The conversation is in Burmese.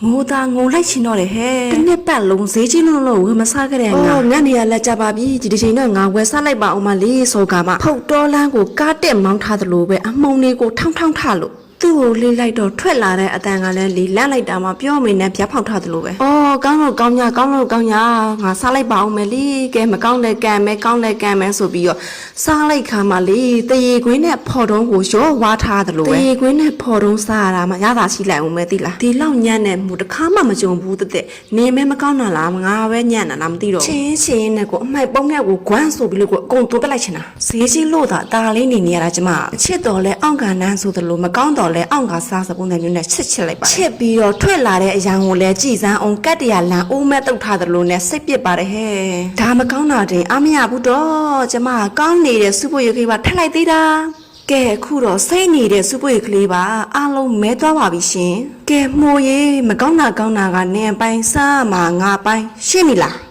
ငိုတာငုံလိုက်ချင်တော့တယ်ဟဲ့တစ်နှစ်ပတ်လုံးဈေးကြီးလုံးလုံးဝယ်မစားခဲ့တဲ့ငါငါနေရလက်ကြပါပြီဒီတစ်ချိန်တော့ငါဝယ်စားလိုက်ပါအောင်မလေးဆိုကမှဖုတ်တော်လန်းကိုကားတက်မောင်းထားသလိုပဲအမုံလေးကိုထောင်းထောင်းထလို့သူ့ကိုလေးလိုက်တော့ထွက်လာတဲ့အတန်ကလည်းလန့်လိုက်တာမှပြောမိနဲ့ပြဖောက်ထားသလိုပဲ။အော်ကောင်းလို့ကောင်းညာကောင်းလို့ကောင်းညာငါစားလိုက်ပါအောင်မယ်လေကဲမကောင်းလဲကံမဲကောင်းလဲကံမဲဆိုပြီးတော့စားလိုက်ခါမှလေတရေခွင်းနဲ့ဖော်တုံးကိုရောဝါထားသလိုပဲ။တရေခွင်းနဲ့ဖော်တုံးစားရတာမှရတာရှိလိုက်အောင်မဲသိလား။ဒီလောက်ညံ့တဲ့မှုတစ်ခါမှမကြုံဘူးတဲ့နေမဲမကောင်းတာလားငါပဲညံ့တာလားမသိတော့ချင်းနဲ့ကိုအမိုက်ပုံးနဲ့ကိုဂွမ်းဆိုပြီးလို့ကိုအကုန်သွန်းပလိုက်ချင်တာဈေးကြီးလို့တာလေးနေနေရတာကျမအချစ်တော်လဲအောင့်ကန်နန်းဆိုသလိုမကောင်းတော့လဲအောင့်ကစားစပုံးတဲ့မျိုးနဲ့ချစ်လိုက်ပါချစ်ပြီးတော့ထွက်လာတဲ့အရာကိုလည်းကြည်စမ်းအောင်ကတ်တရလန်အိုးမဲ့တုတ်ထားသလိုနဲ့စိတ်ပစ်ပါတယ်ဟဲ့ဒါမကောင်းတာတင်အမရဘူးတော့ကျမကောင်းနေတဲ့စုပ်ရခေးပါထက်လိုက်သေးတာကဲအခုတော့စိတ်နေတဲ့စုပ်ရကလေးပါအားလုံးမဲသွားပါပြီရှင်ကဲမှုရေးမကောင်းတာကောင်းတာကနင်ပိုင်းစားမှာငါပိုင်းရှင်းပြီလား